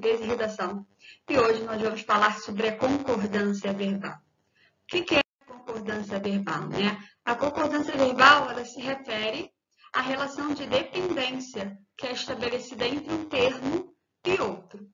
Português e Redação. E hoje nós vamos falar sobre a concordância verbal. O que é a concordância verbal, né? A concordância verbal, ela se refere à relação de dependência que é estabelecida entre um termo e outro.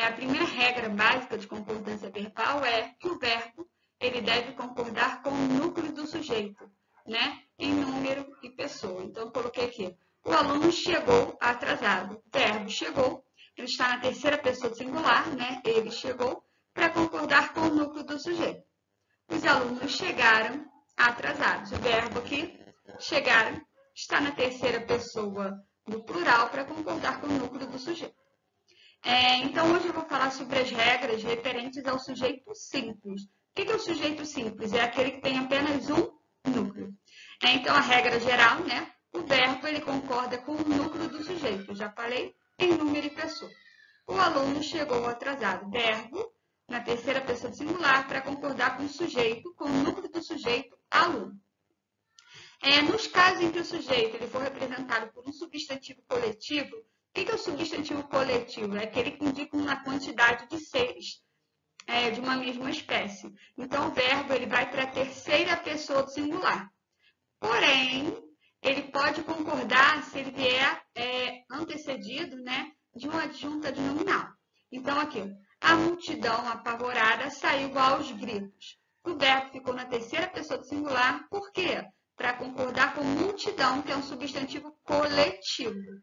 A primeira regra básica de concordância verbal é que o verbo ele deve concordar com o núcleo do sujeito, né? Em número e pessoa. Então, eu coloquei aqui. O aluno chegou atrasado. O verbo chegou, ele está na terceira pessoa do singular, né? Ele chegou, para concordar com o núcleo do sujeito. Os alunos chegaram atrasados. O verbo aqui, chegaram, está na terceira pessoa do plural, para concordar com o núcleo do sujeito. Então, hoje eu vou falar sobre as regras referentes ao sujeito simples. O que é o sujeito simples? É aquele que tem apenas um núcleo. Então, a regra geral, né? O verbo, ele concorda com o núcleo do sujeito. Eu já falei em número e pessoa. O aluno chegou atrasado. Verbo, na terceira pessoa do singular, para concordar com o sujeito, com o núcleo do sujeito, aluno. Nos casos em que o sujeito ele for representado por um substantivo coletivo, o que é o substantivo coletivo? É aquele que indica uma quantidade de seres de uma mesma espécie. Então, o verbo ele vai para a terceira pessoa do singular. Porém, ele pode concordar se ele vier antecedido, né, de uma adjunta de nominal. Então, aqui, a multidão apavorada saiu aos gritos. O verbo ficou na terceira pessoa do singular. Por quê? Para concordar com multidão, que é um substantivo coletivo.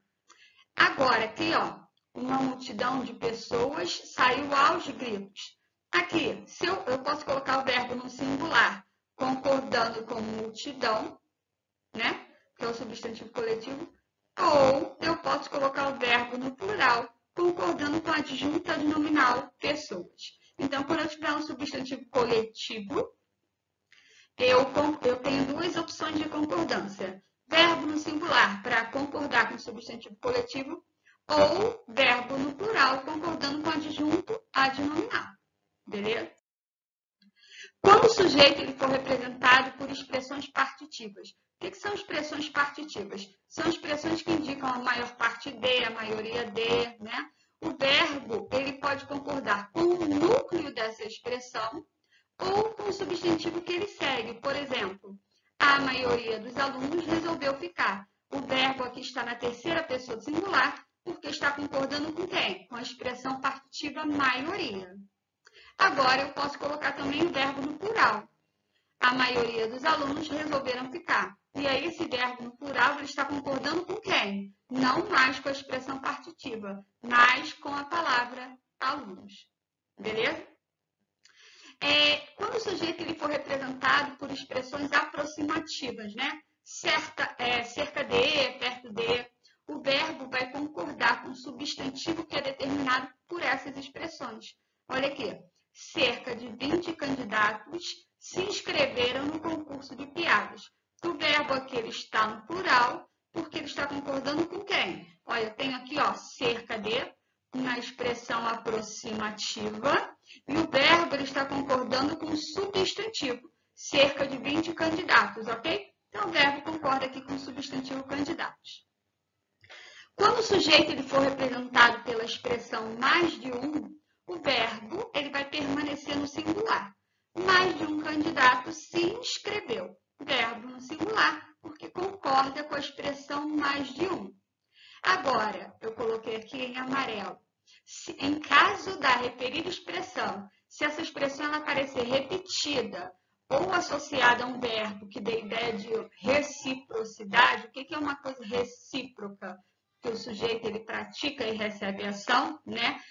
Agora, aqui, ó, uma multidão de pessoas saiu aos gritos. Aqui, se eu posso colocar o verbo no singular, concordando com multidão, né? Que é o substantivo coletivo, ou eu posso colocar o verbo no plural, concordando com a adjunta de nominal pessoas. Então, quando eu tiver um substantivo coletivo, eu tenho duas opções de concordância. Verbo no singular para concordar com o substantivo coletivo ou verbo no plural concordando com o adjunto adnominal. Beleza? Quando o sujeito ele for representado por expressões partitivas. O que são expressões partitivas? São expressões que indicam a maior parte de, a maioria de, né? O verbo ele pode concordar com o núcleo dessa expressão ou com o substantivo que ele segue. Por exemplo, a maioria dos alunos resolveu ficar. O verbo aqui está na terceira pessoa do singular, porque está concordando com quem? Com a expressão partitiva maioria. Agora, eu posso colocar também o verbo no plural. A maioria dos alunos resolveram ficar. E aí, esse verbo no plural, ele está concordando com quem? Não mais com a expressão partitiva, mas com a palavra alunos. Beleza? Quando o sujeito ele for representado por expressões aproximativas, né? Cerca de, perto de, o verbo vai concordar com o substantivo que é determinado por essas expressões. Olha aqui, cerca de 20 candidatos se inscreveram no concurso de piadas. O verbo aqui ele está no plural, porque ele está concordando com quem? Olha, eu tenho aqui, ó, cerca de, na expressão aproximativa, e o verbo ele está concordando com o substantivo, cerca de 20 candidatos, ok? Então, o verbo concorda aqui com o substantivo candidatos. Quando o sujeito ele for representado pela expressão mais de um, o verbo ele vai permanecer no singular. Mais de um candidato se inscreveu. Verbo no singular, porque concorda com a expressão mais de um. Agora, eu coloquei aqui em amarelo. Em caso da referida expressão, se essa expressão ela aparecer repetida ou associada a um verbo que dê ideia de reciprocidade, o que é uma coisa recíproca? Que o sujeito ele pratica e recebe ação, né?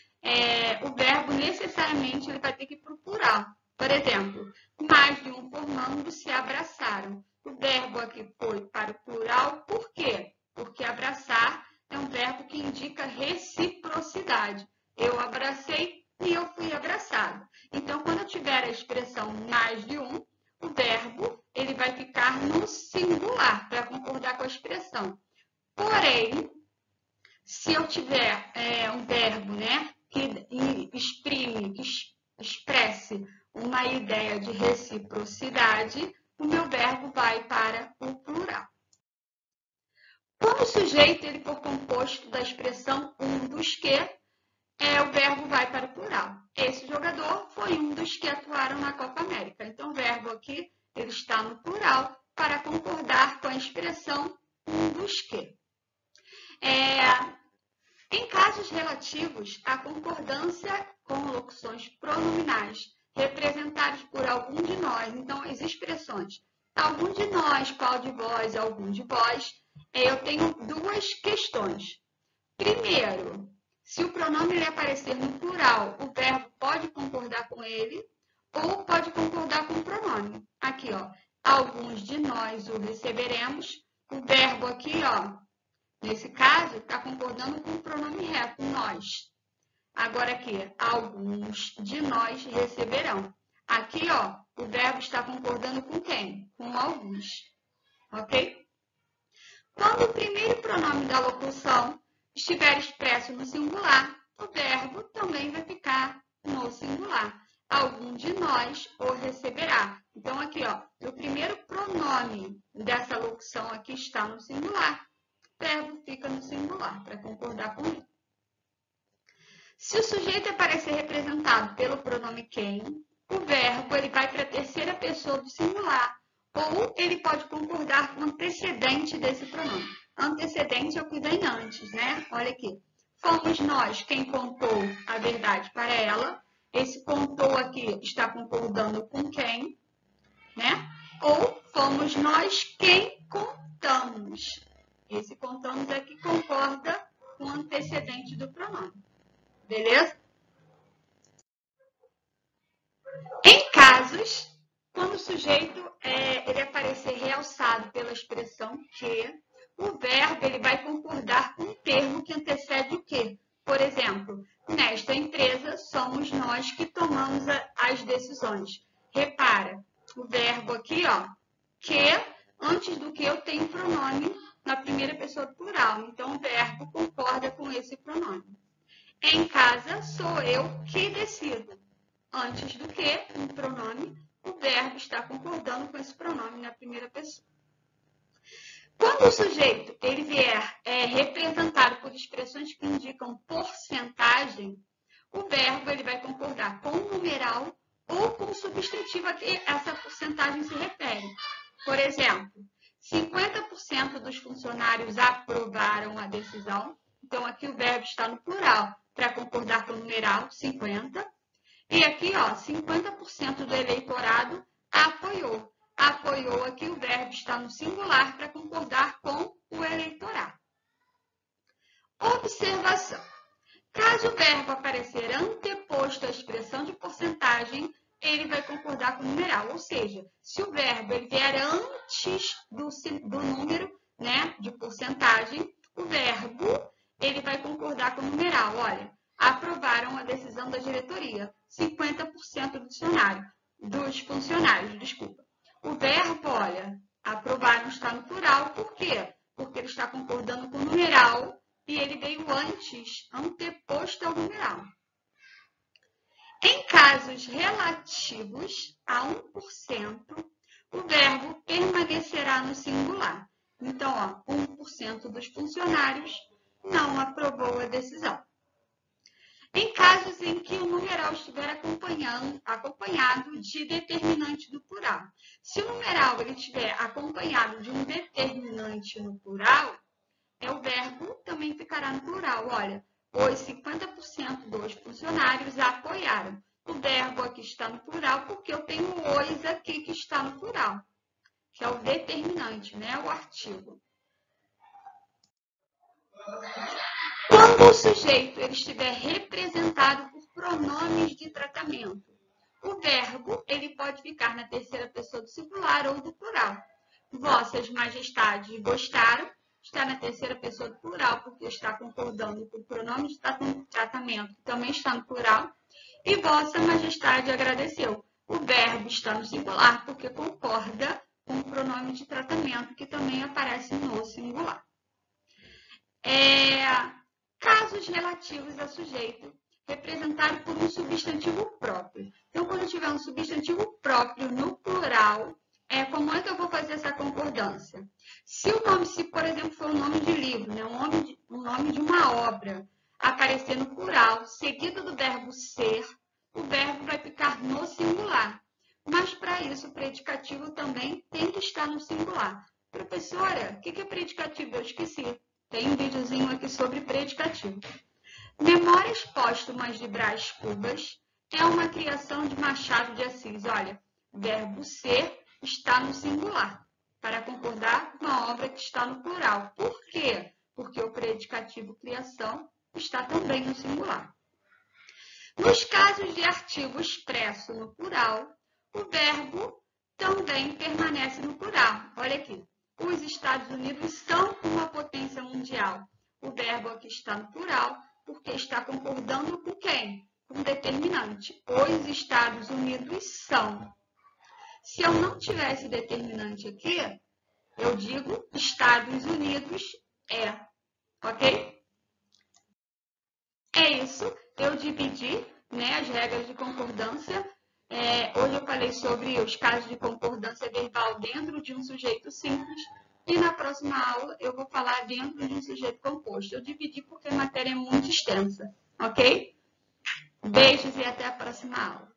O verbo necessariamente ele vai ter que ir para o plural. Por exemplo, mais de um formando se abraçaram. O verbo aqui foi para o plural, por quê? Porque abraçar é um verbo que indica reciprocidade. Eu abracei e eu fui abraçado. Então, quando eu tiver a expressão mais de um, o verbo ele vai ficar no singular para concordar com a expressão. Porém, se eu tiver um verbo, né, que expresse uma ideia de reciprocidade, o meu verbo vai para o plural. Quando o sujeito ele for composto da expressão um dos que, o verbo os que atuaram na Copa América. Então, o verbo aqui ele está no plural para concordar com a expressão um dos que. Em casos relativos, a concordância com locuções pronominais representadas por algum de nós. Então, as expressões algum de nós, qual de vós, algum de vós, eu tenho duas questões. Primeiro, se o pronome ele aparecer no plural, o verbo pode concordar com ele ou pode concordar com o pronome. Aqui, ó, alguns de nós o receberemos. O verbo aqui, ó, nesse caso, está concordando com o pronome ré, com nós. Agora aqui, alguns de nós receberão. Aqui, ó, o verbo está concordando com quem? Com alguns. Ok? Quando o primeiro pronome da locução estiver expresso no singular, o verbo também vai ficar no singular. Algum de nós o receberá. Então, aqui, ó, o primeiro pronome dessa locução aqui está no singular. O verbo fica no singular, para concordar com ele. Se o sujeito aparecer representado pelo pronome quem, o verbo ele vai para a terceira pessoa do singular. Ou ele pode concordar com o antecedente desse pronome. Antecedente é o que vem antes, né? Olha aqui. Fomos nós quem contou a verdade para ela. Esse contou aqui está concordando com quem, né? Ou fomos nós quem contamos. Esse contamos é que concorda com o antecedente do pronome. Beleza? Em casos, quando o sujeito ele aparecer realçado pela expressão que, o verbo ele vai concordar com o termo que antecede o que. Por exemplo, nesta empresa somos nós que tomamos as decisões. Repara, o verbo aqui, ó, que, antes do que eu tenho pronome na primeira pessoa do plural. Então, o verbo concorda com esse pronome. Em casa, sou eu que decido. Antes do que, um pronome, o verbo está concordando com esse pronome na primeira pessoa. Quando o sujeito ele vier representado por expressões que indicam porcentagem, o verbo ele vai concordar com o numeral ou com o substantivo a que essa porcentagem se refere. Por exemplo, 50% dos funcionários aprovaram a decisão. Então, aqui o verbo está no plural para concordar com o numeral 50%. E aqui, ó, 50% do eleitorado apoiou. Apoiou aqui, o verbo está no singular para concordar com o eleitorado. Observação. Caso o verbo aparecer anteposto à expressão de porcentagem, ele vai concordar com o numeral. Ou seja, se o verbo ele vier antes do número, né, de porcentagem, o verbo ele vai concordar com o numeral. Olha, aprovaram a decisão da diretoria. 50% dos funcionários. O verbo, olha, aprovaram está no plural. Por quê? Porque ele está concordando com o numeral e ele veio antes, anteposto ao numeral. Em casos relativos a 1%, o verbo permanecerá no singular. Então, ó, 1% dos funcionários não aprovou a decisão. Em casos em que o numeral estiver acompanhado de determinante do plural. Se o numeral ele estiver acompanhado de um determinante no plural, o verbo também ficará no plural. Olha, os 50% dos funcionários apoiaram. O verbo aqui está no plural porque eu tenho os aqui que está no plural, que é o determinante, né? O artigo. Quando o sujeito ele estiver representado por pronomes de tratamento, o verbo ele pode ficar na terceira pessoa do singular ou do plural. Vossas majestades gostaram, está na terceira pessoa do plural, porque está concordando com o pronome de tratamento, que também está no plural. E vossa majestade agradeceu. O verbo está no singular, porque concorda com o pronome de tratamento, que também aparece no singular. Casos relativos a sujeito representado por um substantivo próprio. Então, quando tiver um substantivo próprio no plural, como é que eu vou fazer essa concordância? Se, por exemplo, for um nome de livro, né, um nome de uma obra, aparecer no plural, seguido do verbo ser, o verbo vai ficar no singular. predicativo também tem que estar no singular. Professora, o que é predicativo? Eu esqueci. Tem um videozinho aqui sobre predicativo. Memórias Póstumas de Brás Cubas é uma criação de Machado de Assis. Olha, verbo ser está no singular, para concordar com a obra que está no plural. Por quê? Porque o predicativo criação está também no singular. Nos casos de artigo expresso no plural, o verbo também permanece no plural. Olha aqui. Os Estados Unidos são uma potência mundial. O verbo aqui está no plural porque está concordando com quem? Com determinante. Os Estados Unidos são. Se eu não tivesse determinante aqui, eu digo Estados Unidos é. Ok? É isso. Eu dividi, né, as regras de concordância. Hoje eu falei sobre os casos de concordância verbal dentro de um sujeito simples e na próxima aula eu vou falar dentro de um sujeito composto. Eu dividi porque a matéria é muito extensa, ok? Beijos e até a próxima aula.